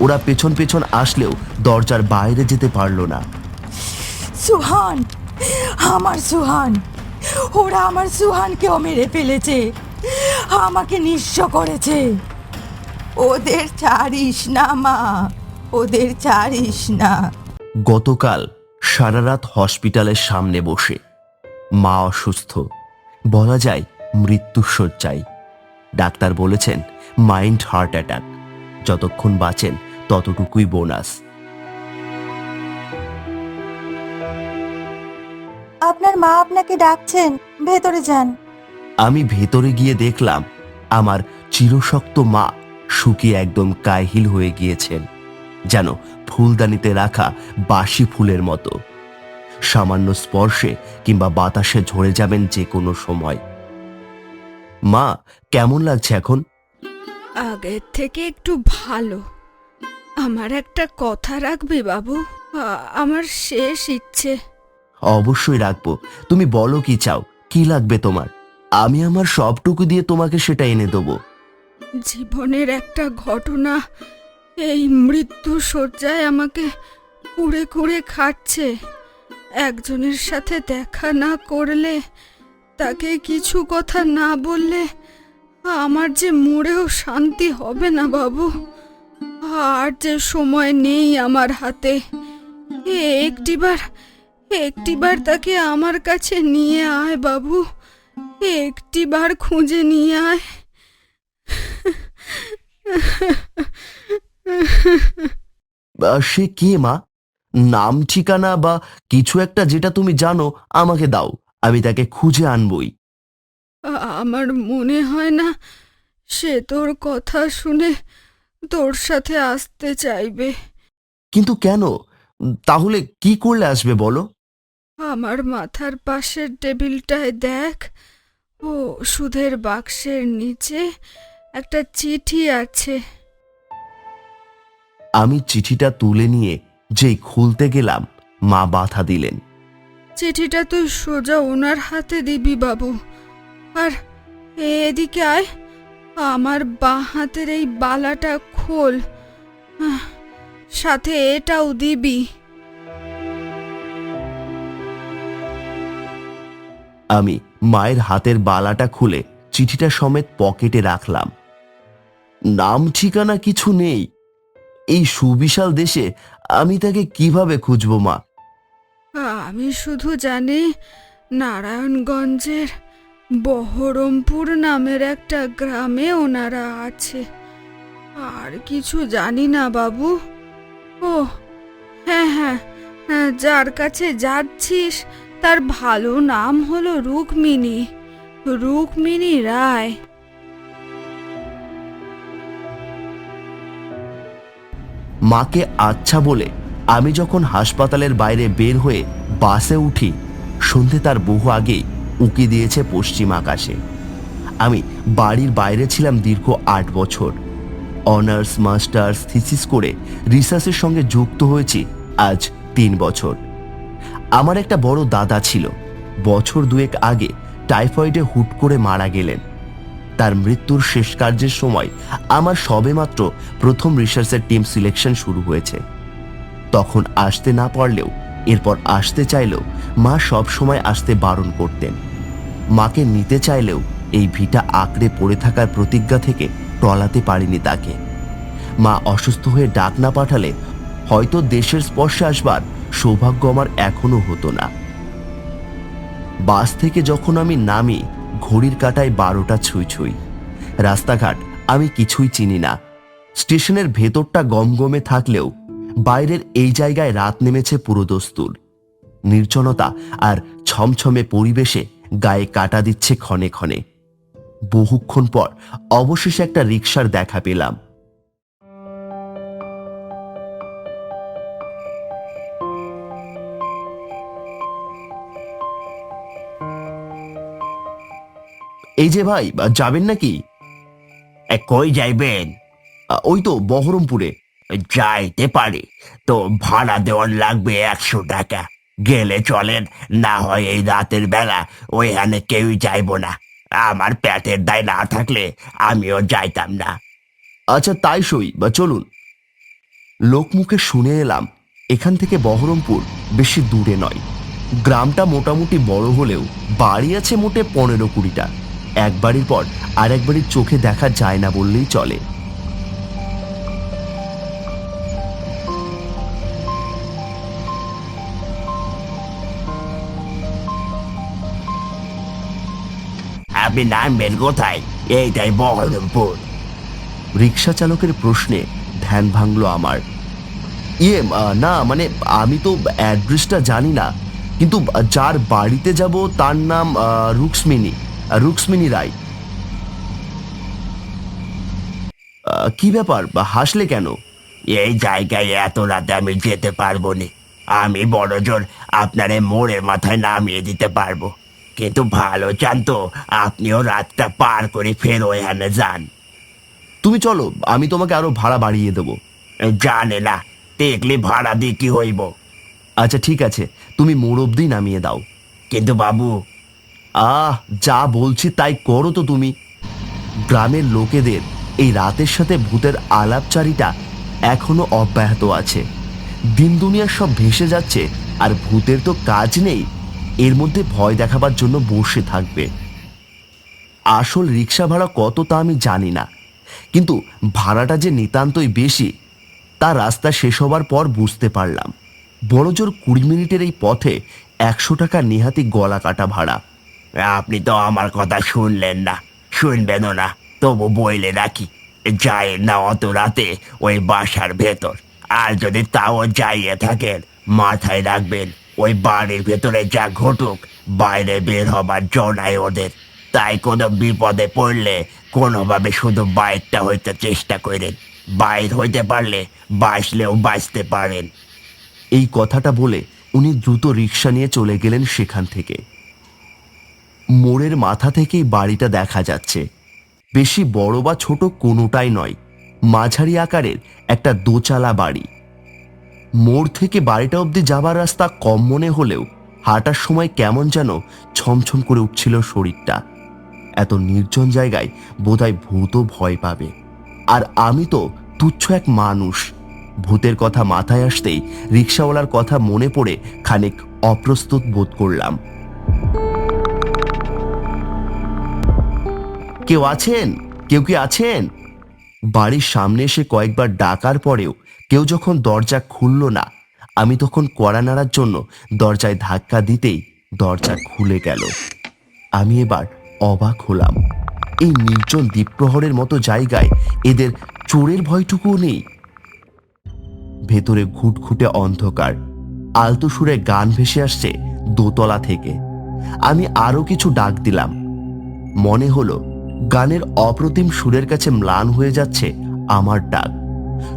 ওরা পেছন পেছন আসলেও দরজার বাইরে যেতে পারল না। সুহান, আমার সুহান, ওরা আমার সুহানকেও মেরে ফেলেছে, আমাকে নিঃস্ব করেছে। ওদের ছাড়িস না মা, ওদের ছাড়িস না। গতকাল সারা রাত হসপিটালের সামনে বসে। মা অসুস্থ, বলা যায় মৃত্যুশয্যায়। ডাক্তার বলেছেন মাইন্ড হার্ট অ্যাটাক, যতক্ষণ বাঁচেন ততটুকুই বোনাস। আপনার মা আপনাকে ডাকছেন, ভেতরে যান। আমি ভেতরে গিয়ে দেখলাম আমার চিরশক্ত মা শুকিয়ে একদম কাহিল হয়ে গিয়েছেন, যেন ফুলদানিতে রাখা বাসি ফুলের মতো। সামান্য স্পর্শে কিংবা বাতাসে ঝরে যাবেন যে কোনো সময়। মা, কেমন লাগছে এখন? আগের থেকে একটু ভালো। আমার একটা কথা রাখবি বাবু? আমার শেষ ইচ্ছে। অবশ্যই রাখবো। তুমি বলো কি চাও, কি লাগবে তোমার? আমি আমার সবটুকু দিয়ে তোমাকে সেটা এনে দেবো। জীবনের একটা ঘটনা এই মৃত্যু শয্যায় আমাকে কুড়ে কুড়ে খাচ্ছে। একজনের সাথে দেখা না করলে, তাকে কিছু কথা না বললে আমার যে মরেও শান্তি হবে না বাবু। আর যে সময় নেই আমার হাতে। একটিবার তাকে আমার কাছে নিয়ে আয় বাবু, একটিবার খুঁজে নিয়ে আয়। সে কে মা? নাম ঠিকানা বা কিছু একটা যেটা তুমি জানো আমাকে দাও, আমি তাকে খুঁজে আনবই। আমার মনে হয় না সে তোর কথা শুনে তোর সাথে আসতে চাইবে। কিন্তু কেন? তাহলে কি করলে আসবে বলো? আমার মাথার পাশের টেবিলটায় দেখ, ও ওষুধের বাক্সের নিচে একটা চিঠি আছে। আমি চিঠিটা তুলে নিয়ে যেই খুলতে গেলাম, মা বাধা দিলেন। চিঠিটা তুই সোজা ওনার হাতে দিবি বাবু। আর এদিকে আয়, আমার বাঁ হাতের এই বালাটা খোল, সাথে এটাও দিবি। আমি মায়ের হাতের বালাটা খুলে চিঠিটা সমেত পকেটে রাখলাম। নাম ঠিকানা কিছু নেই। এই সুবিশাল দেশে আমি তাকে কিভাবে খুঁজবো মা? আমি শুধু জানি নারায়ণগঞ্জের বহরমপুর নামের একটা গ্রামে ওনারা আছে। আর কিছু জানি না বাবু। ও হ্যাঁ হ্যাঁ, যার কাছে যাচ্ছিস তার ভালো নাম হলো রুক্মিণী, রুক্মিণী রায়। মাকে আচ্ছা বলে আমি যখন হাসপাতালের বাইরে বের হয়ে বাসে উঠি, সন্ধে তার বহু আগেই উঁকি দিয়েছে পশ্চিম আকাশে। আমি বাড়ির বাইরে ছিলাম দীর্ঘ 8 বছর। অনার্স, মাস্টার্স, থিসিস করে রিসার্চের সঙ্গে যুক্ত হয়েছি আজ 3 বছর। আমার একটা বড় দাদা ছিল, বছর 2 আগে টাইফয়েডে হুট করে মারা গেলেন। তার মৃত্যুর শেষ কার্যের সময় আমার সবেমাত্র প্রথম রিসার্চের টিম সিলেকশন শুরু হয়েছে। তখন আসতে না পারলেও এরপর আসতে চাইলেও মা সব সময় আসতে বারণ করতেন। মাকে নিতে চাইলেও এই ভিটা আঁকড়ে পড়ে থাকার প্রতিজ্ঞা থেকে টলাতে পারিনি তাকে। মা অসুস্থ হয়ে ডাক না পাঠালে হয়তো দেশের স্পর্শে আসবার সৌভাগ্য আমার এখনো হতো না। বাস থেকে যখন আমি নামি, ঘড়ির কাঁটায় 12টা ছুঁই ছুঁই। রাস্তাঘাট আমি কিছুই চিনি না। স্টেশনের ভেতরটা গমগমে থাকলেও বাইরের এই জায়গায় রাত নেমেছে পুরোদস্তুর। নির্জনতা আর ছমছমে পরিবেশে গায়ে কাটা দিচ্ছে ক্ষণে ক্ষণে। বহুক্ষণ পর অবশেষে একটা রিকশার দেখা পেলাম। এই যে ভাই, যাবেন নাকি? কই যাইবেন? ওই তো বহরমপুরে। যাইতে পারি, তো ভাড়া দেওয়ার লাগবে 100 টাকা। গেলে চলেন, না হয় এই রাতের বেলা ওইখানে কেউই যাইব না। আমার পেটের দায় না থাকলে আমিও যাইতাম না। আচ্ছা তাই সই, চলুন। লোকমুখে শুনে এলাম এখান থেকে বহরমপুর বেশি দূরে নয়। গ্রামটা মোটামুটি বড় হলেও বাড়ি আছে মোটে 15-20টা। এক বাড়ির পর আর এক বাড়ির চোখে দেখা যায় না বললেই চলে। আপনি নামবেন কোথায়? এইটাই বহরমপুর। রিক্সা চালকের প্রশ্নে ধ্যান ভাঙল আমার। না মানে আমি তো অ্যাড্রেসটা জানি না, কিন্তু যার বাড়িতে যাব তার নাম রুক্সমিনী রায়। কি ব্যাপার, হাসলে কেন? এই জায়গায় এত রাতে আমি যেতে পারবো না। আমি বড় জোর আপনারে মোড়ের মাথায় নামিয়ে দিতে পারবো, কিন্তু ভালো চান তো আপনিও রাতটা পার করে ফের ওইখানে যান। তুমি চলো, আমি তোমাকে আরো ভাড়া বাড়িয়ে দেবো। জানে না, দেখলে ভাড়া দিয়ে কি হইব? আচ্ছা ঠিক আছে, তুমি মোড় অব্দি নামিয়ে দাও। কিন্তু বাবু, যা বলছি তাই করো তো তুমি। গ্রামের লোকেদের এই রাতের সাথে ভূতের আলাপচারিতা এখনো অব্যাহত আছে। দিন দুনিয়া সব ভেসে যাচ্ছে, আর ভূতের তো কাজ নেই, এর মধ্যে ভয় দেখাবার জন্য বসে থাকবে। আসল রিক্সা ভাড়া কত তা আমি জানি না, কিন্তু ভাড়াটা যে নিতান্তই বেশি তা রাস্তা শেষ হবার পর বুঝতে পারলাম। বড়জোর 20 মিনিটের এই পথে 100 টাকা নেহাতি গলা কাটা ভাড়া। আপনি তো আমার কথা শুনলেন না, শুনবেনও না, তবু বইলে রাখি, যায় না অত রাতে ওই বাসার ভেতর। আর যদি তাও যাইয়ে থাকেন, মাথায় রাখবেন ওই বাড়ির ভেতরে যা ঘটুক, বাইরে বের হবার জো নাই ওদের। তাই কোনো বিপদে পড়লে কোনোভাবে শুধু বাইরটা হইতে চেষ্টা করেন। বাইর হইতে পারলে বাঁচলেও বাঁচতে পারেন। এই কথাটা বলে উনি দ্রুত রিক্সা নিয়ে চলে গেলেন সেখান থেকে। মোড়ের মাথা থেকেই বাড়িটা দেখা যাচ্ছে। বেশি বড় বা ছোট কোনোটাই নয়, মাঝারি আকারের একটা দোচালা বাড়ি। মোড় থেকে বাড়িটা অবধি যাবার রাস্তা কম মনে হলেও হাঁটার সময় কেমন যেন ছমছম করে উঠছিল শরীরটা। এত নির্জন জায়গায় বোধহয় ভূতও ভয় পাবে, আর আমি তো তুচ্ছ এক মানুষ। ভূতের কথা মাথায় আসতেই রিক্সাওয়ালার কথা মনে পড়ে খানিক অপ্রস্তুত বোধ করলাম। কেউ আছেন? কেউ কি আছেন? বাড়ির সামনে এসে কয়েকবার ডাকার পরেও কেউ যখন দরজা খুলল না, আমি তখন কড়া নাড়ার জন্য দরজায় ধাক্কা দিতেই দরজা খুলে গেল। আমি এবার অবাক হলাম, এই নির্জন দ্বীপ্রহরের মতো জায়গায় এদের চোরের ভয়টুকুও নেই। ভেতরে ঘুটঘুটে অন্ধকার, আলতো সুরে গান ভেসে আসছে দোতলা থেকে। আমি আরো কিছু ডাক দিলাম, মনে হলো গানের অপ্রতিম সুরের কাছে ম্লান হয়ে যাচ্ছে আমার ডাক।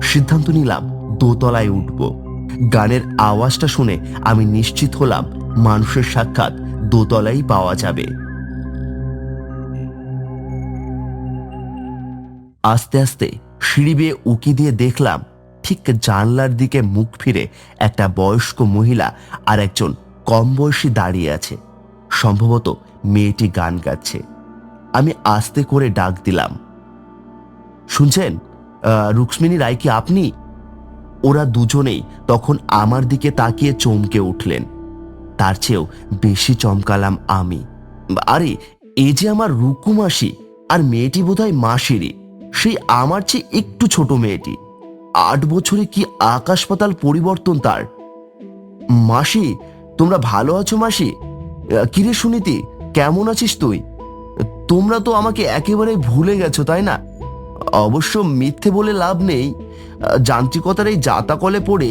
সিদ্ধান্ত নিলাম দোতলায় উঠব। গানের আওয়াজটা শুনে আমি নিশ্চিত হলাম মানুষের সাক্ষাৎ দোতলাই পাওয়া যাবে। আস্তে আস্তে সিঁড়ি বেয়ে উকি দিয়ে দেখলাম ঠিক জানলার দিকে মুখ ফিরে একটা বয়স্ক মহিলা আর একজন কম বয়সী দাঁড়িয়ে আছে। সম্ভবত মেয়েটি গান গাচ্ছে। আমি আস্তে করে ডাক দিলাম, শুনছেন? রুক্মিণী রায় কি আপনি? ওরা দুজনেই তখন আমার দিকে তাকিয়ে চমকে উঠলেন। তার চেয়েও বেশি চমকালাম আমি। আরে, এ যে আমার রুকু মাসি, আর মেয়েটি বোধহয় মাসিরই, সেই আমার চেয়ে একটু ছোট মেয়েটি। 8 বছরে কি আকাশ পাতাল পরিবর্তন তার। মাসি, তোমরা ভালো আছো মাসি? কিরে সুনীতি, কেমন আছিস তুই? তোমরা তো আমাকে একেবারে ভুলে গেছো, তাই না? অবশ্য মিথ্যে বলে লাভ নেই, যান্ত্রিকতার এই জাতাকলে পড়ে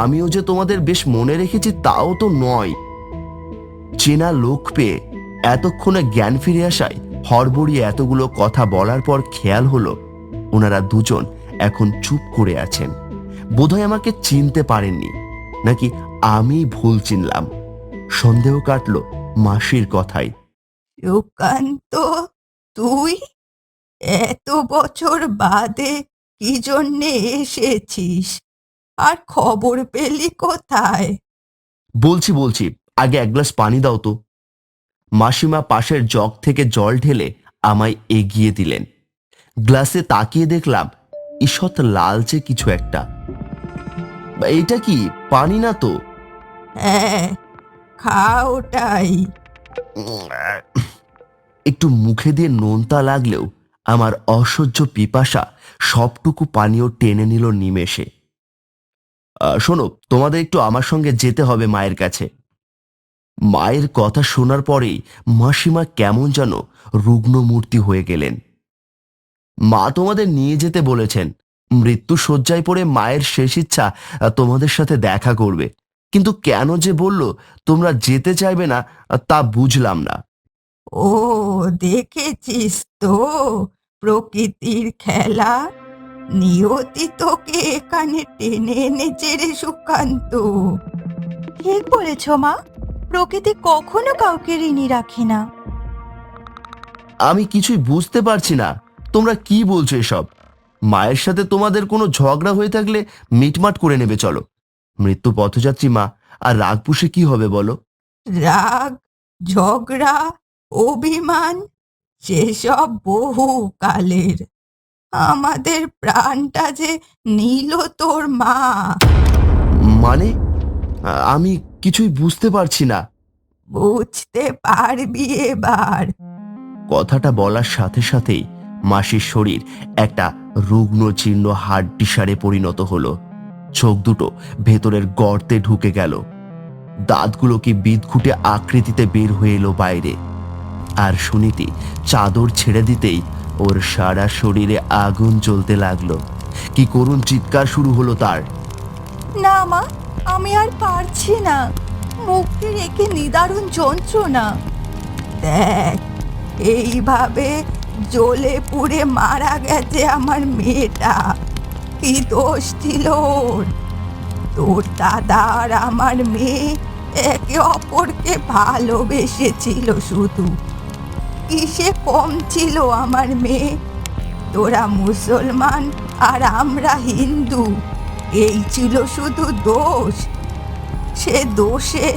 আমিও যে তোমাদের বেশ মনে রেখেছি তাও তো নয়। চেনা লোক পেয়ে এতক্ষণে জ্ঞান ফিরে আসায় হড়বড়িয়ে এতগুলো কথা বলার পর খেয়াল হলো ওনারা দুজন এখন চুপ করে আছেন। বোধহয় আমাকে চিনতে পারেননি, নাকি আমি ভুল চিনলাম। সন্দেহ কাটল মাসির কথাই। সুকান্ত, তুই এত বছর বাদে কি জন্যে এসেছিস? আর খবর পেলি কোথায়? বলছি, আগে এক গ্লাস পানি দাও তো। মাসিমা পাশের জগ থেকে জল ঢেলে আমায় এগিয়ে দিলেন। গ্লাসে তাকিয়ে দেখলাম ঈষৎ লালচে কিছু একটা। এইটা কি পানি না তো? হ্যাঁ, খা ওটাই। একটু মুখে দিয়ে নোনতা লাগলেও আমার অসহ্য পিপাসা সবটুকু পানীয় টেনে নিল নিমেষে। শোনো, তোমাদের একটু আমার সঙ্গে যেতে হবে মায়ের কাছে। মায়ের কথা শোনার পরেই মাসিমা কেমন যেন রুগ্ন মূর্তি হয়ে গেলেন। মা তোমাদের নিয়ে যেতে বলেছেন। মৃত্যু শয্যায় পড়ে মায়ের শেষ ইচ্ছা তোমাদের সাথে দেখা করবে, কিন্তু কেন যে বলল তোমরা যেতে চাইবে না তা বুঝলাম না। ও, দেখেছিস তো প্রকৃতির খেলা। নিয়তি তোকে এখানে টেনে এনেছে রে সুকান্ত। ঠিক বলেছ মা, প্রকৃতি কখনো কাউকে ঋণী রাখে না। আমি কিছুই বুঝতে পারছি না, তোমরা কি বলছো এসব? মায়ের সাথে তোমাদের কোনো ঝগড়া হয়ে থাকলে মিটমাট করে নেবে চলো। মৃত্যু পথযাত্রী মা, আর রাগ পুষে কি হবে বলো? রাগ, ঝগড়া, অভিমান সেসব বহু কালের। আমাদের প্রাণটা যে নিল তোর মা। মানে আমি কিছুই বুঝতে পারছি না। বুঝতে পারবি এবার। কথাটা বলার সাথে সাথেই মাসির শরীর একটা রুগ্ন জীর্ণ হাড্ডিসারে পরিণত হলো। চোখ দুটো ভেতরের গর্তে ঢুকে গেল, দাঁতগুলো কি বিদঘুটে আকৃতিতে বের হয়ে এলো বাইরে। আর সুনীতি চাদর ছেড়ে দিতেই ওর সারা শরীরে আগুন জ্বলতে লাগলো। কি করুণ চিৎকার শুরু হলো তার। না মা, আমি আর পারছি না। মুক্তি রেখে নিদারুণ যন্ত্রণা। দেখ, এইভাবে জ্বলে পুড়ে মারা গেছে আমার মেয়েটা। কি দোষ ছিল ওর? তোর দাদা আর আমার মেয়ে একে অপরকে ভালোবেসেছিল শুধু। কিসে কম ছিল আমার মেয়ে? তোরা মুসলমান আর আমরা হিন্দু, এই ছিল শুধু দোষ। সে দোষে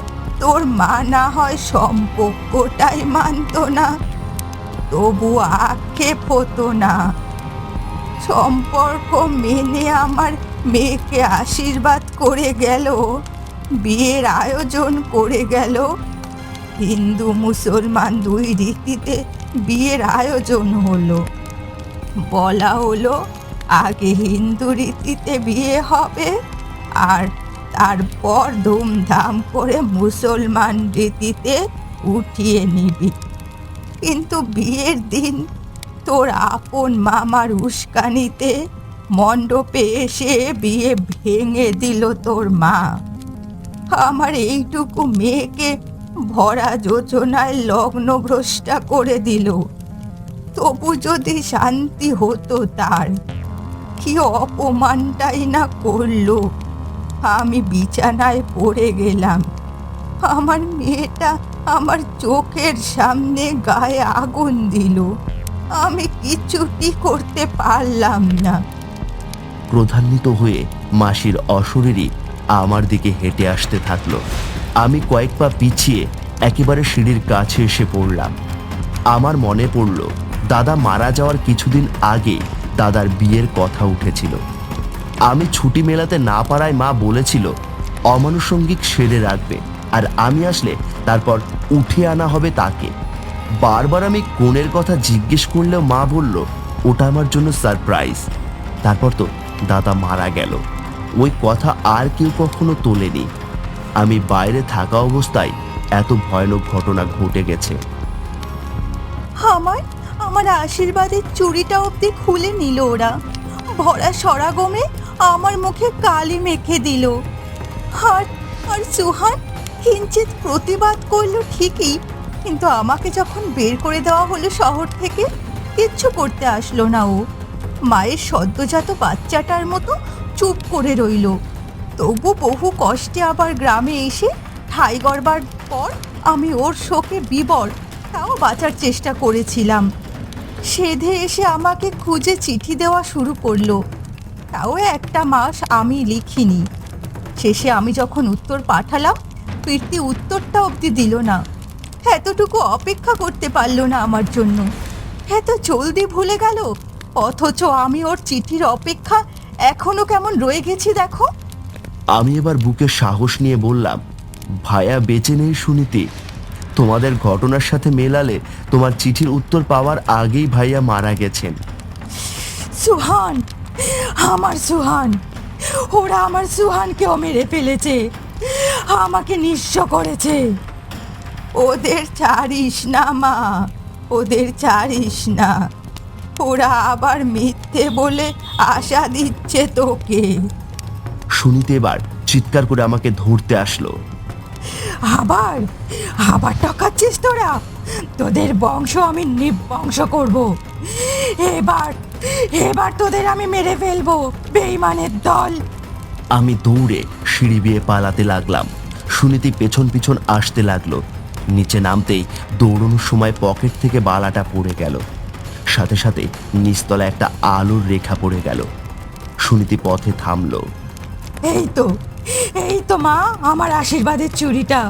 তোর মা না হয় সম্পর্কটাই মানত না, তবু আক্ষেপ হতো না। সম্পর্ক মেনে আমার মেয়েকে আশীর্বাদ করে গেল, বিয়ের আয়োজন করে গেল। হিন্দু মুসলমান দুই রীতিতে বিয়ের আয়োজন হলো। বলা হলো আগে হিন্দু রীতিতে বিয়ে হবে, আর তারপর ধুমধাম করে মুসলমান রীতিতে উঠিয়ে নিবি। কিন্তু বিয়ের দিন তোর আপন মামার উস্কানিতে মণ্ডপে এসে বিয়ে ভেঙে দিল তোর মা। আমার এইটুকু মেয়েকে ভরা যোজনায় লগ্নভ্রষ্টা করে দিল। তবু যদি শান্তি হতো তার, কি অপমানটাই না করলো। আমি বিছানায় পড়ে গেলাম। আমার মেয়েটা আমার চোখের সামনে গায়ে আগুন দিল। আমি কিছুটি করতে পারলাম না। ক্রোধান্বিত হয়ে মাসির অশরীরী আমার দিকে হেঁটে আসতে থাকলো। আমি কয়েক পা পিছিয়ে একেবারে সিঁড়ির কাছে এসে পড়লাম। আমার মনে পড়ল দাদা মারা যাওয়ার কিছুদিন আগে দাদার বিয়ের কথা উঠেছিল। আমি ছুটি মেলাতে না পারায় মা বলেছিল অমানুষঙ্গিক সেরে রাখবে, আর আমি আসলে তারপর উঠে আনা হবে তাকে। বারবার আমি কোণের কথা জিজ্ঞেস করলেও মা বলল ওটা আমার জন্য সারপ্রাইজ। তারপর তো দাদা মারা গেল, ওই কথা আর কেউ কখনো তোলেনি। আমি বাইরে থাকা অবস্থায় এত ভয়ানক ঘটনা ঘটে গেছে। আমার আমার আশীর্বাদের চুড়িটা অবধি খুলে নিল ওরা। ভরা সরাগমে আমার মুখে কালি মেখে দিল। আর আর সুহান কিঞ্চিত প্রতিবাদ করলো ঠিকই, কিন্তু আমাকে যখন বের করে দেওয়া হলো শহর থেকে, কিচ্ছু করতে আসলো না ও। মায়ের সদ্যজাত বাচ্চাটার মতো চুপ করে রইল। তবু বহু কষ্টে আবার গ্রামে এসে ঠাঁই গড়বার পর আমি ওর শোকে বিবর, তাও বাঁচার চেষ্টা করেছিলাম। সেধে এসে আমাকে খুঁজে চিঠি দেওয়া শুরু করলো, তাও একটা মাস আমি লিখিনি। শেষে আমি যখন উত্তর পাঠালাম, প্রীতি উত্তরটা অবধি দিল না। এতটুকু অপেক্ষা করতে পারলো না আমার জন্য। এত জলদি ভুলে গেল, অথচ আমি ওর চিঠির অপেক্ষা এখনো কেমন রয়ে গেছি দেখো। আমি এবার বুকে সাহস নিয়ে বললাম, ভাইয়া বেঁচে নেই সুনীতি। তোমাদের ঘটনার সাথে মেলালে তোমার চিঠির উত্তর পাওয়ার আগেই ভাইয়া মারা গেছেন। সুহান, আমার সুহান, ওরা আমার সুহানকেও মেরে ফেলেছে, আমাকে নিঃস্ব করেছে। ওদের ছাড়িস না মা, ওদের ছাড়িস না। ওরা আবার মিথ্যে বলে আশা দিচ্ছে তোকে। সুনীতি এবার চিৎকার করে আমাকে ধরতে আসলো। আবার আবার টাকাচ্ছিস তোরা? তোদের বংশ আমি নিবংশ করব। এবার এবার তোদের আমি মেরে ফেলবো, বেঈমানের দল। আমি দৌড়ে সিঁড়ি বেয়ে পালাতে লাগলাম। সুনীতি পেছন পিছন আসতে লাগলো। নিচে নামতেই দৌড়ানোর সময় পকেট থেকে বালাটা পড়ে গেল। সাথে সাথে নিচতলা একটা আলোর রেখা পড়ে গেল। সুনীতি পথে থামলো। এই তো মা, আমার আশীর্বাদের চুড়িটা,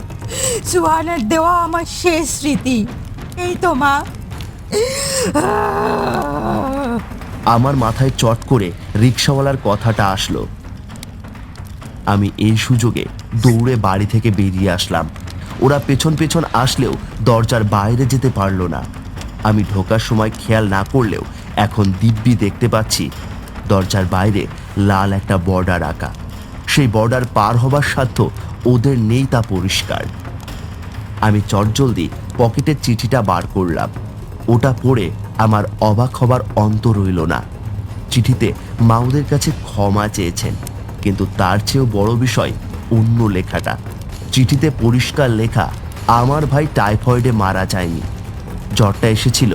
সুহানের দেওয়া আমার শেষ স্মৃতি। এই তো মা। আমার মাথায় চট করে রিক্সাওয়ালার কথাটা আসলো। আমি এই সুযোগে দৌড়ে বাড়ি থেকে বেরিয়ে আসলাম। ওরা পেছন পেছন আসলেও দরজার বাইরে যেতে পারলো না। আমি ঢোকার সময় খেয়াল না করলেও এখন দিব্যি দেখতে পাচ্ছি দরজার বাইরে লাল একটা বর্ডার আঁকা। সেই বর্ডার পার হবার সাধ্য ওদের নেই, তা পরিষ্কার। আমি চটজলদি পকেটের চিঠিটা বার করলাম। ওটা পড়ে আমার অবাক হবার অন্ত রইল না। চিঠিতে মা ওদের কাছে ক্ষমা চেয়েছেন, কিন্তু তার চেয়েও বড় বিষয় অন্য লেখাটা। চিঠিতে পরিষ্কার লেখা, আমার ভাই টাইফয়েডে মারা যায়নি, জ্বরটা এসেছিল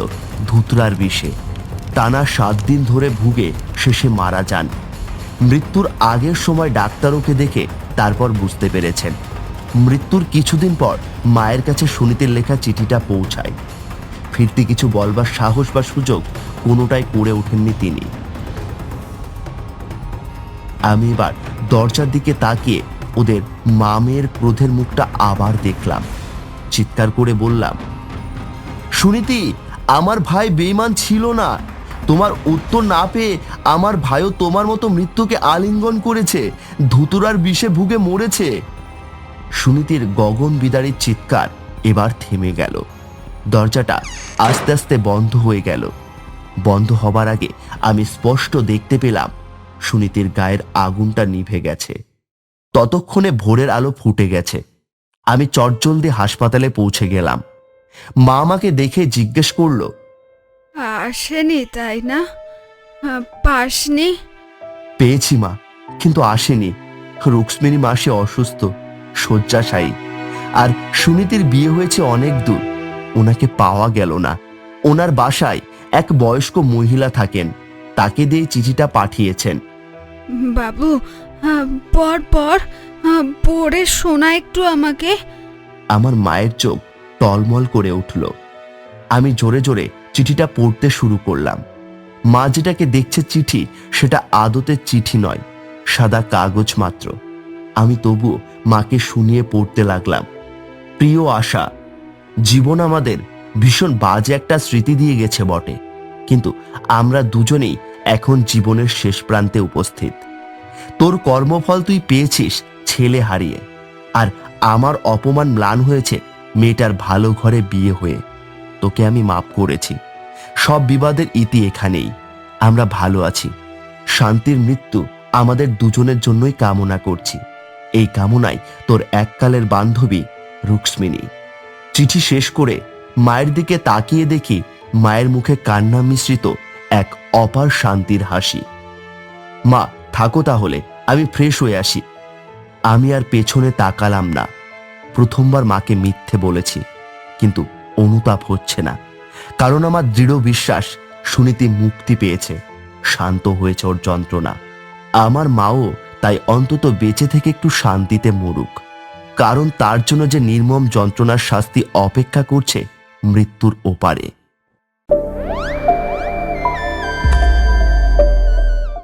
ধুতরার বিষে। টানা 7 দিন ধরে ভুগে শেষে মারা যান। মৃত্যুর আগের সময় ডাক্তার ওকে দেখে তারপর বুঝতে পেরেছেন। মৃত্যুর কিছুদিন পর মায়ের কাছে সুনীতির লেখা চিঠিটা পৌঁছায়। ফিরতি কিছু বলবার সাহস বা সুযোগ কোনোটাই করে ওঠেননি তিনি। আমি এবার দরজার দিকে তাকিয়ে ওদের মা মেয়ের ক্রোধের মুখটা আবার দেখলাম। চিৎকার করে বললাম, সুনীতি, আমার ভাই বেঈমান ছিল না। তোমার উত্তর না পেয়ে আমার ভাইও তোমার মতো মৃত্যুকে আলিঙ্গন করেছে, ধুতুরার বিষে ভুগে মরেছে। সুনীতির গগন বিদারীর চিৎকার এবার থেমে গেল। দরজাটা আস্তে আস্তে বন্ধ হয়ে গেল। বন্ধ হবার আগে আমি স্পষ্ট দেখতে পেলাম সুনীতির গায়ের আগুনটা নিভে গেছে। ততক্ষণে ভোরের আলো ফুটে গেছে। আমি চটজলদি হাসপাতালে পৌঁছে গেলাম। মা আমাকে দেখে জিজ্ঞেস করলো, আসেনি তাই না? পাসনি? পেয়েছি মা, কিন্তু আসেনি। রুক্মিণী মাসে অসুস্থ, শয্যাশায়ী। আর সুনীতির বিয়ে হয়েছে অনেক দূর, ওনাকে পাওয়া গেল না। ওনার বাসায় এক বয়স্ক মহিলা থাকেন, তাকে দিয়ে চিঠিটা পাঠিয়েছেন। বাবু, পর পর পড়ে শোনা একটু আমাকে। আমার মায়ের চোখ টলমল করে উঠল। আমি জোরে জোরে চিঠিটা পড়তে শুরু করলাম। মা যেটাকে দেখছে চিঠি, সেটা আদতে চিঠি নয়, সাদা কাগজ মাত্র। আমি তবুও মাকে শুনিয়ে পড়তে লাগলাম। প্রিয় আশা, জীবন আমাদের ভীষণ বাজে একটা স্মৃতি দিয়ে গেছে বটে, কিন্তু আমরা দুজনেই এখন জীবনের শেষ প্রান্তে উপস্থিত। তোর কর্মফল তুই পেয়েছিস ছেলে হারিয়ে, আর আমার অপমান ম্লান হয়েছে মেয়েটার ভালো ঘরে বিয়ে হয়ে। তোকে আমি মাফ করেছি। সব বিবাদের ইতি এখানেই। আমরা ভালো আছি। শান্তির মৃত্যু আমাদের দুজনের জন্যই কামনা করছি। এই কামনায় তোর এককালের বান্ধবী রুক্মিণী। চিঠি শেষ করে মায়ের দিকে তাকিয়ে দেখি মায়ের মুখে কান্না মিশ্রিত এক অপার শান্তির হাসি। মা, থাকো তাহলে, আমি ফ্রেশ হয়ে আসি। আমি আর পেছনে তাকালাম না। প্রথমবার মাকে মিথ্যে বলেছি, কিন্তু অনুতাপ হচ্ছে না, কারণ আমার দৃঢ় বিশ্বাস সুনীতি মুক্তি পেয়েছে, শান্ত হয়েছে ওর যন্ত্রণা। আমার মাও তাই অন্তত বেঁচে থেকে একটু শান্তিতে মরুক, কারণ তার জন্য যে নির্মম যন্ত্রণার শাস্তি অপেক্ষা করছে মৃত্যুর ওপারে।